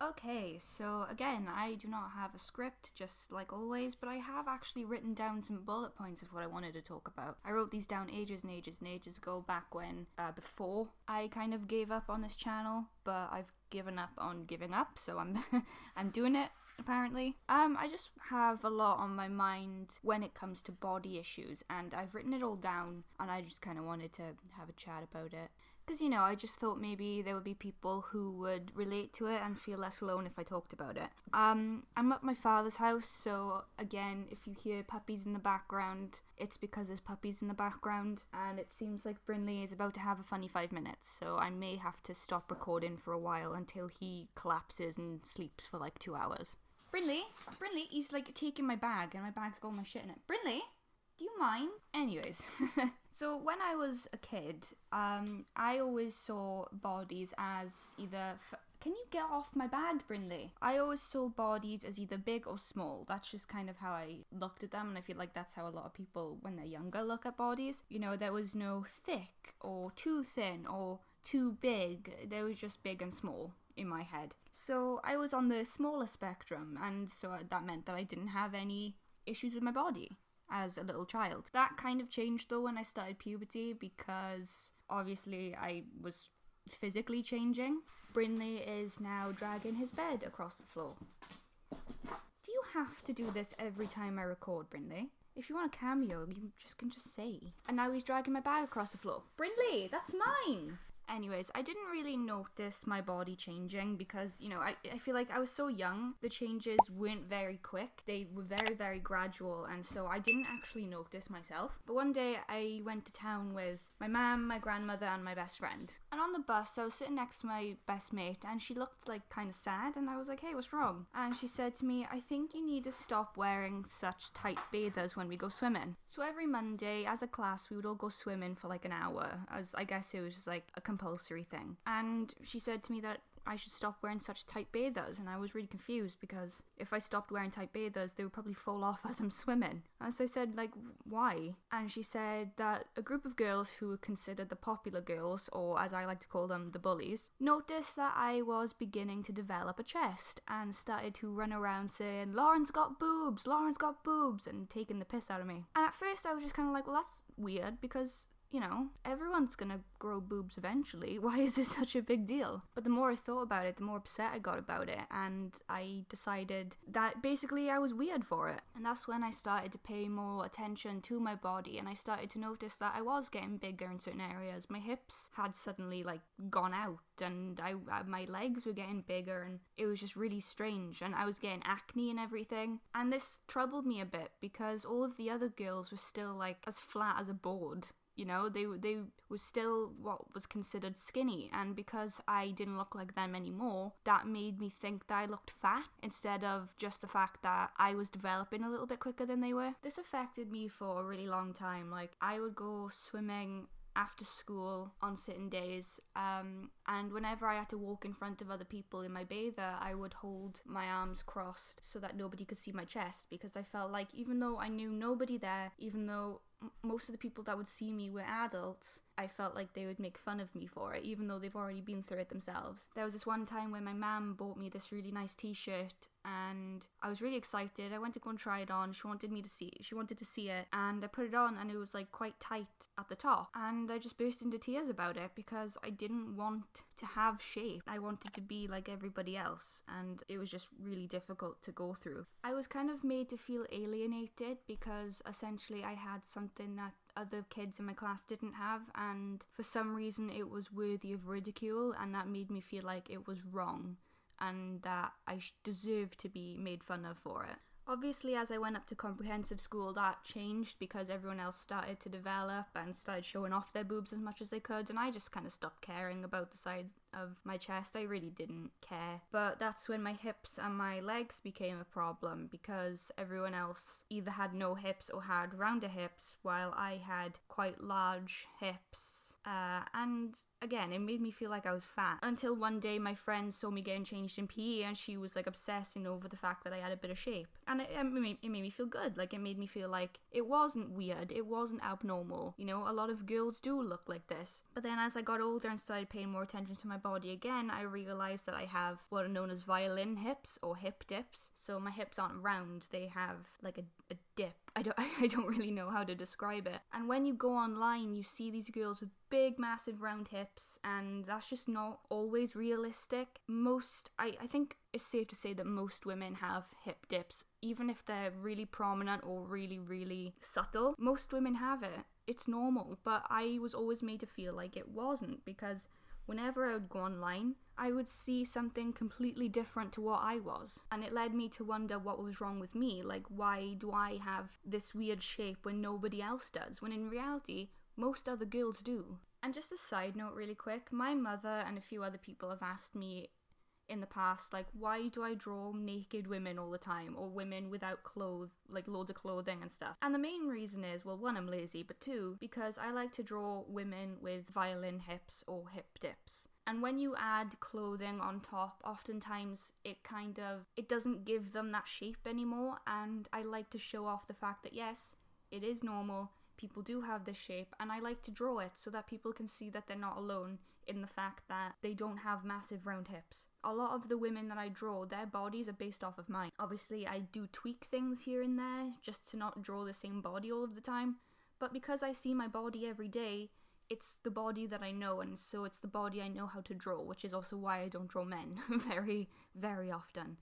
Okay, so again, I do not have a script, just like always, but I have actually written down some bullet points of what I wanted to talk about. I wrote these down ages and ages and ages ago, back when, before I kind of gave up on this channel, but I've given up on giving up, so I'm, I'm doing it. Apparently. I just have a lot on my mind when it comes to body issues, and I've written it all down, and I just kind of wanted to have a chat about it. Because, I just thought maybe there would be people who would relate to it and feel less alone if I talked about it. I'm at my father's house, so again, if you hear puppies in the background, it's because there's puppies in the background, and it seems like Brinley is about to have a funny 5 minutes, so I may have to stop recording for a while until he collapses and sleeps for like 2 hours. Brinley, he's like taking my bag, and my bag's got all my shit in it. Brinley? Do you mind? Anyways, so when I was a kid, I always saw bodies as either... Can you get off my bag, Brinley? I always saw bodies as either big or small. That's just kind of how I looked at them, and I feel like that's how a lot of people, when they're younger, look at bodies. There was no thick, or too thin, or too big. There was just big and small in my head. So I was on the smaller spectrum, and so that meant that I didn't have any issues with my body as a little child. That kind of changed though when I started puberty, because obviously I was physically changing. Brinley is now dragging his bed across the floor. Do you have to do this every time I record, Brinley? If you want a cameo, you can just say. And now he's dragging my bag across the floor. Brinley, that's mine! Anyways, I didn't really notice my body changing because, I feel like I was so young. The changes weren't very quick. They were very, very gradual, and so I didn't actually notice myself. But one day I went to town with my mum, my grandmother, and my best friend. And on the bus, I was sitting next to my best mate, and she looked like kind of sad, and I was like, hey, what's wrong? And she said to me, I think you need to stop wearing such tight bathers when we go swimming. So every Monday, as a class, we would all go swimming for like an hour, as I guess it was just like a compulsory thing. And she said to me that I should stop wearing such tight bathers, and I was really confused because if I stopped wearing tight bathers, they would probably fall off as I'm swimming. And so I said, like, why? And she said that a group of girls who were considered the popular girls, or as I like to call them, the bullies, noticed that I was beginning to develop a chest and started to run around saying, Lauren's got boobs, and taking the piss out of me. And at first I was just kind of like, well, that's weird because everyone's gonna grow boobs eventually. Why is this such a big deal? But the more I thought about it, the more upset I got about it, and I decided that basically I was weird for it. And that's when I started to pay more attention to my body, and I started to notice that I was getting bigger in certain areas. My hips had suddenly gone out, and my legs were getting bigger, and it was just really strange, and I was getting acne and everything. And this troubled me a bit because all of the other girls were still as flat as a board. They were still what was considered skinny, and because I didn't look like them anymore, that made me think that I looked fat instead of just the fact that I was developing a little bit quicker than they were. This affected me for a really long time. I would go swimming after school on certain days, and whenever I had to walk in front of other people in my bather, I would hold my arms crossed so that nobody could see my chest, because I felt like even though I knew nobody there, even though most of the people that would see me were adults, I felt like they would make fun of me for it, even though they've already been through it themselves. There was this one time when my mum bought me this really nice t-shirt, and I was really excited. I went to go and try it on. She wanted to see it, and I put it on, and it was quite tight at the top, and I just burst into tears about it because I didn't want to have shape. I wanted to be like everybody else, and it was just really difficult to go through. I was kind of made to feel alienated because essentially I had something that other kids in my class didn't have, and for some reason it was worthy of ridicule, and that made me feel like it was wrong and that I deserved to be made fun of for it. Obviously, as I went up to comprehensive school, that changed because everyone else started to develop and started showing off their boobs as much as they could, and I just kind of stopped caring about the size of my chest. I really didn't care. But that's when my hips and my legs became a problem, because everyone else either had no hips or had rounder hips, while I had quite large hips. And again, it made me feel like I was fat. Until one day my friend saw me getting changed in PE and she was like obsessing over the fact that I had a bit of shape. And it made me feel good. Like, it made me feel like it wasn't weird, it wasn't abnormal. You know, a lot of girls do look like this. But then as I got older and started paying more attention to my body again, I realised that I have what are known as violin hips or hip dips. So my hips aren't round, they have like a dip. I don't really know how to describe it. And when you go online, you see these girls with big, massive, round hips, and that's just not always realistic. I think it's safe to say that most women have hip dips, even if they're really prominent or really, really subtle. Most women have it. It's normal, but I was always made to feel like it wasn't, because whenever I would go online, I would see something completely different to what I was. And it led me to wonder what was wrong with me. Like, why do I have this weird shape when nobody else does? When in reality, most other girls do. And just a side note really quick, my mother and a few other people have asked me in the past, like, why do I draw naked women all the time, or women without clothes, like loads of clothing and stuff? And the main reason is, well, one, I'm lazy, but two, because I like to draw women with violin hips or hip dips. And when you add clothing on top, oftentimes it doesn't give them that shape anymore. And I like to show off the fact that yes, it is normal, people do have this shape, and I like to draw it so that people can see that they're not alone in the fact that they don't have massive round hips. A lot of the women that I draw, their bodies are based off of mine. Obviously, I do tweak things here and there just to not draw the same body all of the time, but because I see my body every day, it's the body that I know, and so it's the body I know how to draw, which is also why I don't draw men very, very often.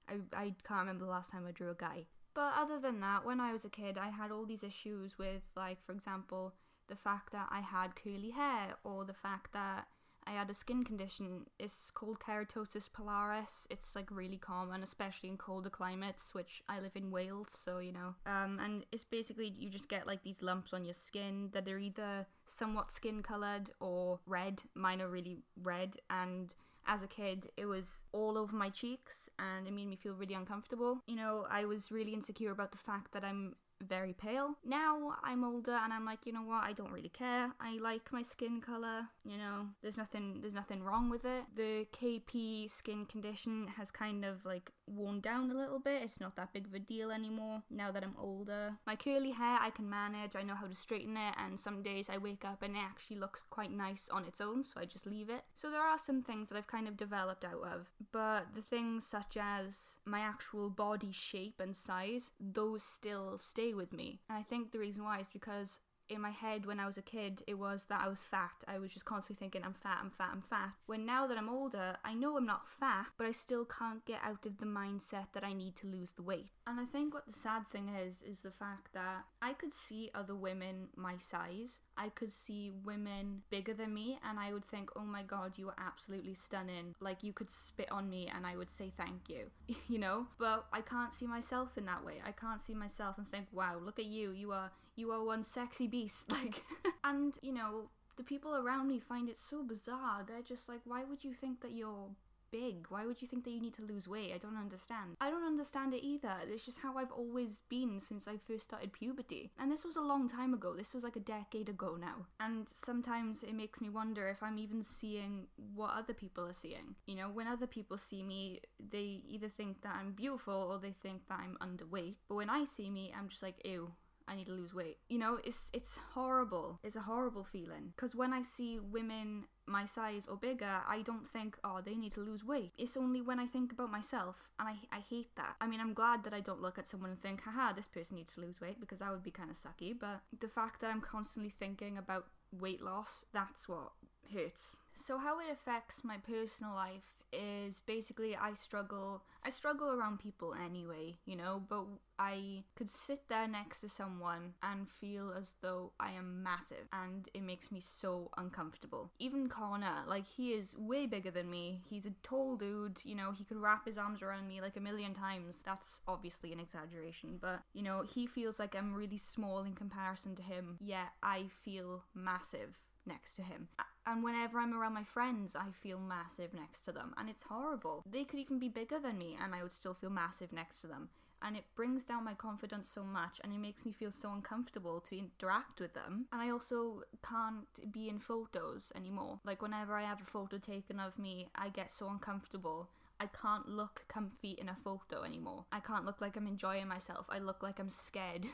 I can't remember the last time I drew a guy. But other than that, when I was a kid, I had all these issues with, like, for example, the fact that I had curly hair, or the fact that I had a skin condition. It's called keratosis pilaris. It's like really common, especially in colder climates, which I live in Wales, so you know. And it's basically you just get like these lumps on your skin that are either somewhat skin coloured or red. Mine are really red, and as a kid, it was all over my cheeks, and it made me feel really uncomfortable. You know, I was really insecure about the fact that I'm very pale. Now I'm older and I'm like, you know what, I don't really care. I like my skin colour, you know, there's nothing wrong with it. The KP skin condition has kind of like worn down a little bit. It's not that big of a deal anymore now that I'm older. My curly hair I can manage, I know how to straighten it, and some days I wake up and it actually looks quite nice on its own, so I just leave it. So there are some things that I've kind of developed out of, but the things such as my actual body shape and size, those still stay with me. And I think the reason why is because in my head when I was a kid, it was that I was fat. I was just constantly thinking, I'm fat, I'm fat, I'm fat. When now that I'm older, I know I'm not fat, but I still can't get out of the mindset that I need to lose the weight. And I think what the sad thing is the fact that I could see other women my size. I could see women bigger than me, and I would think, oh my god, you are absolutely stunning. Like, you could spit on me and I would say thank you, you know? But I can't see myself in that way. I can't see myself and think, wow, look at you. You are one sexy beast. Like, and, you know, the people around me find it so bizarre. They're just like, why would you think that you're big? Why would you think that you need to lose weight? I don't understand. I don't understand it either. It's just how I've always been since I first started puberty. And this was a long time ago. This was like a decade ago now. And sometimes it makes me wonder if I'm even seeing what other people are seeing. You know, when other people see me, they either think that I'm beautiful or they think that I'm underweight. But when I see me, I'm just like, ew, I need to lose weight. You know, it's horrible. It's a horrible feeling. Because when I see women my size or bigger, I don't think, oh, they need to lose weight. It's only when I think about myself, and I hate that. I mean, I'm glad that I don't look at someone and think, haha, this person needs to lose weight, because that would be kind of sucky. But the fact that I'm constantly thinking about weight loss, that's what hurts. So how it affects my personal life is basically I struggle around people anyway, you know, but I could sit there next to someone and feel as though I am massive, and it makes me so uncomfortable. Even Connor, like, he is way bigger than me. He's a tall dude, you know, he could wrap his arms around me like a million times. That's obviously an exaggeration, but, you know, he feels like I'm really small in comparison to him, yet I feel massive next to him. And whenever I'm around my friends, I feel massive next to them, and it's horrible. They could even be bigger than me and I would still feel massive next to them. and it brings down my confidence so much, and it makes me feel so uncomfortable to interact with them. And I also can't be in photos anymore. Like whenever I have a photo taken of me, I get so uncomfortable. I can't look comfy in a photo anymore. I can't look like I'm enjoying myself. I look like I'm scared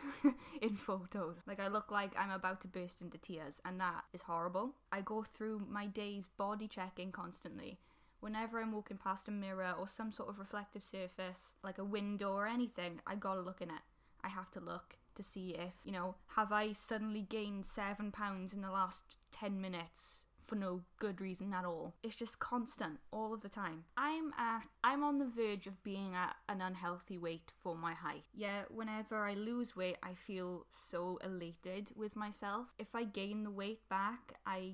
in photos. Like I look like I'm about to burst into tears, and that is horrible. I go through my days body checking constantly. Whenever I'm walking past a mirror or some sort of reflective surface, like a window or anything, I gotta look in it. I have to look to see if, have I suddenly gained 7 pounds in the last 10 minutes? For no good reason at all. It's just constant all of the time. I'm on the verge of being at an unhealthy weight for my height. Yeah, whenever I lose weight, I feel so elated with myself. If I gain the weight back, I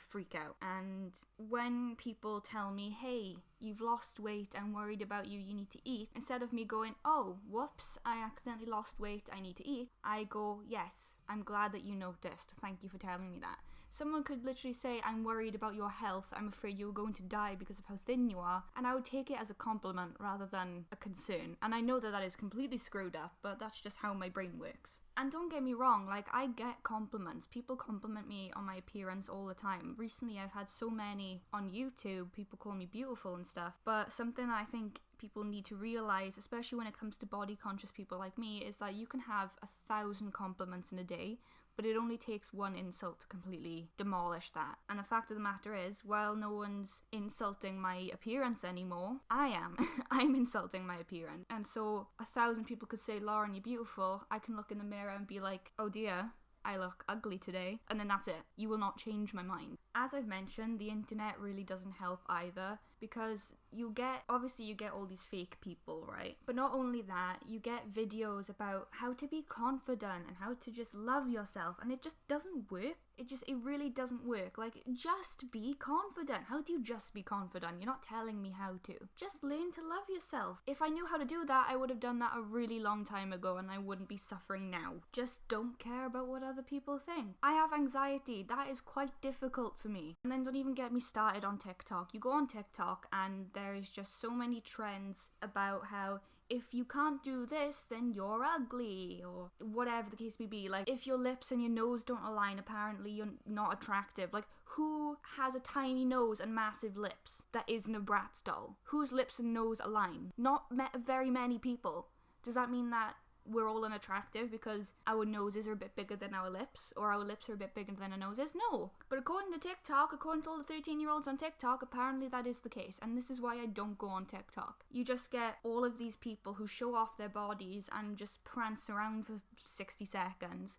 freak out. And when people tell me, hey, you've lost weight, I'm worried about you, you need to eat, instead of me going, oh, whoops, I accidentally lost weight, I need to eat, I go, yes, I'm glad that you noticed. Thank you for telling me that. Someone could literally say, I'm worried about your health, I'm afraid you're going to die because of how thin you are, and I would take it as a compliment rather than a concern. And I know that that is completely screwed up, but that's just how my brain works. And don't get me wrong, I get compliments. People compliment me on my appearance all the time. Recently I've had so many on YouTube, people call me beautiful and stuff, but something that I think people need to realise, especially when it comes to body conscious people like me, is that you can have 1,000 compliments in a day, but it only takes one insult to completely demolish that. And the fact of the matter is, while no one's insulting my appearance anymore, I am. I'm insulting my appearance. And so 1,000 people could say, Lauren, you're beautiful. I can look in the mirror and be like, oh dear, I look ugly today. And then that's it. You will not change my mind. As I've mentioned, the internet really doesn't help either, because you get all these fake people, right? But not only that, you get videos about how to be confident and how to just love yourself, and it just doesn't work. It really doesn't work. Just be confident. How do you just be confident? You're not telling me how to. Just learn to love yourself. If I knew how to do that, I would have done that a really long time ago, and I wouldn't be suffering now. Just don't care about what other people think. I have anxiety. That is quite difficult for me. And then don't even get me started on TikTok. You go on TikTok and there is just so many trends about how if you can't do this, then you're ugly, or whatever the case may be. If your lips and your nose don't align, apparently you're not attractive. Who has a tiny nose and massive lips that isn't a Bratz doll? Whose lips and nose align? Not very many people. Does that mean that we're all unattractive because our noses are a bit bigger than our lips, or our lips are a bit bigger than our noses? No. But according to TikTok, according to all the 13-year-olds on TikTok, apparently that is the case. And this is why I don't go on TikTok. You just get all of these people who show off their bodies and just prance around for 60 seconds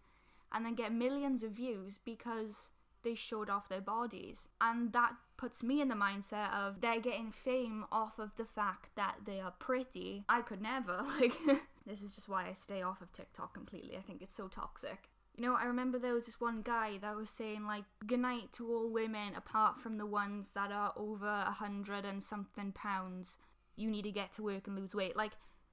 and then get millions of views because they showed off their bodies. And that puts me in the mindset of they're getting fame off of the fact that they are pretty. I could never. This is just why I stay off of TikTok completely. I think it's so toxic. I remember there was this one guy that was saying, good night to all women apart from the ones that are over 100 and something pounds. You need to get to work and lose weight.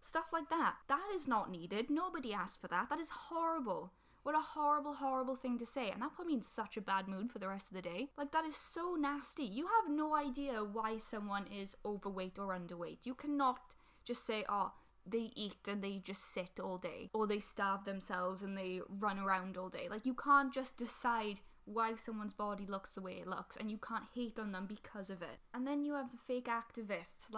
Stuff like that. That is not needed. Nobody asked for that. That is horrible. What a horrible, horrible thing to say. And that put me in such a bad mood for the rest of the day. That is so nasty. You have no idea why someone is overweight or underweight. You cannot just say, oh, they eat and they just sit all day, or they starve themselves and they run around all day. You can't just decide why someone's body looks the way it looks, and you can't hate on them because of it. And then you have the fake activists.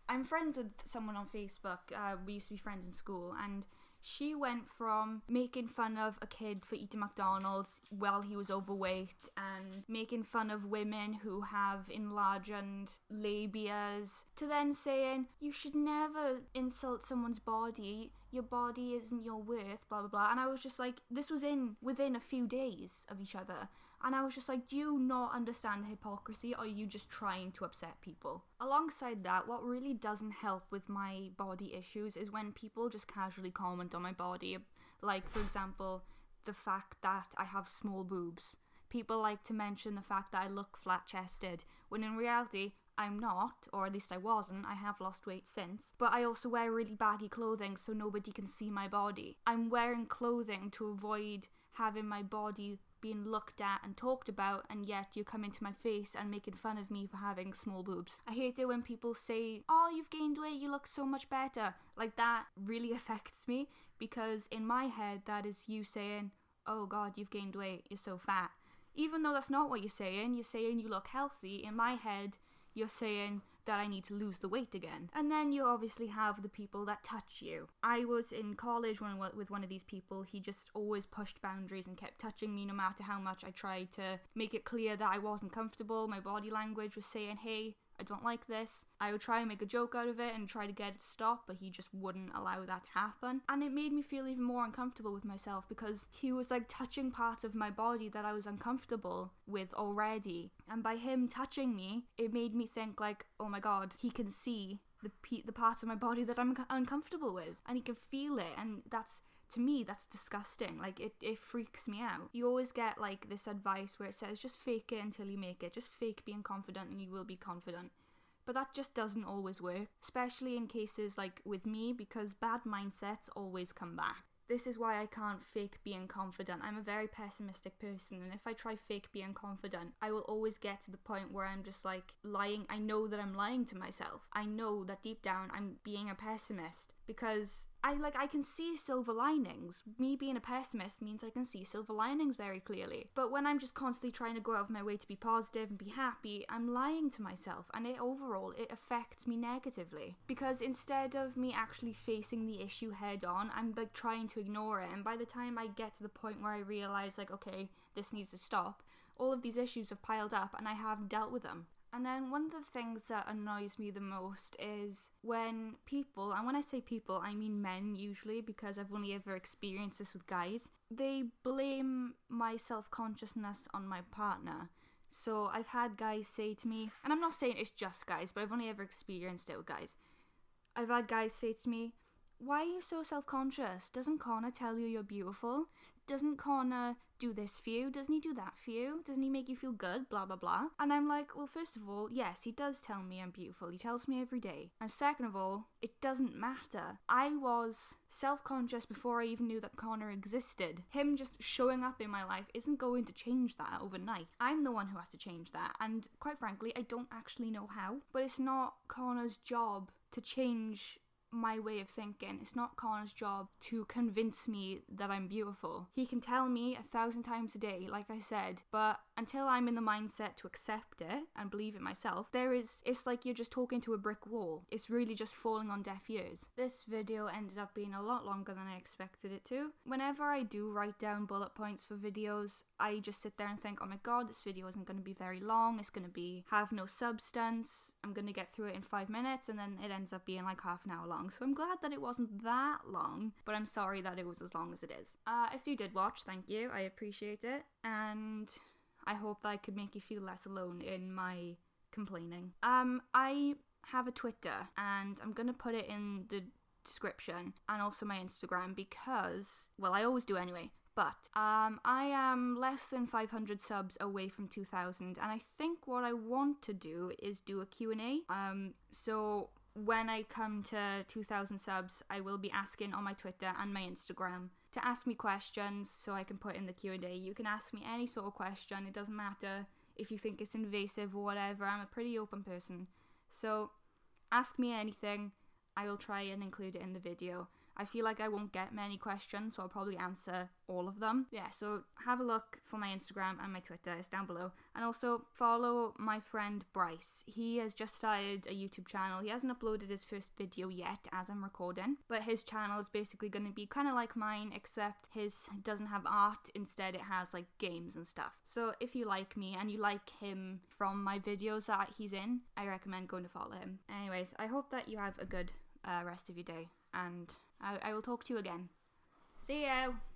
I'm friends with someone on Facebook. We used to be friends in school, and she went from making fun of a kid for eating McDonald's while he was overweight and making fun of women who have enlarged labias to then saying, you should never insult someone's body. Your body isn't your worth, blah, blah, blah. And I was just this was within a few days of each other. And I was just do you not understand the hypocrisy, or are you just trying to upset people? Alongside that, what really doesn't help with my body issues is when people just casually comment on my body. For example, the fact that I have small boobs. People like to mention the fact that I look flat-chested, when in reality, I'm not, or at least I wasn't. I have lost weight since. But I also wear really baggy clothing so nobody can see my body. I'm wearing clothing to avoid having my body being looked at and talked about, and yet you come into my face and making fun of me for having small boobs. I hate it when people say, oh, you've gained weight, you look so much better. Like, that really affects me, because in my head that is you saying, oh god, you've gained weight, you're so fat. Even though that's not what you're saying you look healthy. In my head, you're saying that I need to lose the weight again. And then you obviously have the people that touch you. I was in college with one of these people. He just always pushed boundaries and kept touching me no matter how much I tried to make it clear that I wasn't comfortable. My body language was saying, hey, I don't like this. I would try and make a joke out of it and try to get it to stop, but he just wouldn't allow that to happen. And it made me feel even more uncomfortable with myself, because he was like touching parts of my body that I was uncomfortable with already. And by him touching me, it made me think like, oh my god, he can see the parts of my body that I'm uncomfortable with, and he can feel it, and to me, that's disgusting. Like, it freaks me out. You always get, like, this advice where it says, just fake it until you make it. Just fake being confident and you will be confident. But that just doesn't always work, especially in cases like with me, because bad mindsets always come back. This is why I can't fake being confident. I'm a very pessimistic person, and if I try fake being confident, I will always get to the point where I'm just like lying. I know that I'm lying to myself. I know that deep down I'm being a pessimist, because I can see silver linings. Me being a pessimist means I can see silver linings very clearly. But when I'm just constantly trying to go out of my way to be positive and be happy, I'm lying to myself, and it affects me negatively. Because instead of me actually facing the issue head on, I'm like trying to ignore it, and by the time I get to the point where I realize like, okay, this needs to stop, all of these issues have piled up and I haven't dealt with them. And then one of the things that annoys me the most is when people, and when I say people, I mean men usually, because I've only ever experienced this with guys, they blame my self-consciousness on my partner. So I've had guys say to me, and I'm not saying it's just guys, but I've only ever experienced it with guys. I've had guys say to me, why are you so self-conscious? Doesn't Connor tell you you're beautiful? Doesn't Connor do this for you? Doesn't he do that for you? Doesn't he make you feel good? Blah, blah, blah. And I'm like, well, first of all, yes, he does tell me I'm beautiful. He tells me every day. And second of all, it doesn't matter. I was self-conscious before I even knew that Connor existed. Him just showing up in my life isn't going to change that overnight. I'm the one who has to change that. And quite frankly, I don't actually know how. But it's not Connor's job to change my way of thinking. It's not Connor's job to convince me that I'm beautiful. He can tell me 1,000 times a day, like I said, but until I'm in the mindset to accept it and believe it myself, it's like you're just talking to a brick wall. It's really just falling on deaf ears. This video ended up being a lot longer than I expected it to. Whenever I do write down bullet points for videos, I just sit there and think, oh my god, this video isn't going to be very long. It's going to have no substance. I'm going to get through it in 5 minutes, and then it ends up being like half an hour long. So I'm glad that it wasn't that long, but I'm sorry that it was as long as it is. If you did watch, thank you. I appreciate it, and I hope that I could make you feel less alone in my complaining. I have a Twitter, and I'm gonna put it in the description, and also my Instagram, because, well, I always do anyway. But I am less than 500 subs away from 2,000, and I think what I want to do is do a Q&A. So when I come to 2,000 subs, I will be asking on my Twitter and my Instagram to ask me questions so I can put in the Q&A. You can ask me any sort of question. It doesn't matter if you think it's invasive or whatever. I'm a pretty open person. So ask me anything. I will try and include it in the video. I feel like I won't get many questions, so I'll probably answer all of them. Yeah, so have a look for my Instagram and my Twitter. It's down below. And also follow my friend Bryce. He has just started a YouTube channel. He hasn't uploaded his first video yet as I'm recording, but his channel is basically going to be kind of like mine, except his doesn't have art. Instead, it has like games and stuff. So if you like me and you like him from my videos that he's in, I recommend going to follow him. Anyways, I hope that you have a good rest of your day, and I will talk to you again. See you!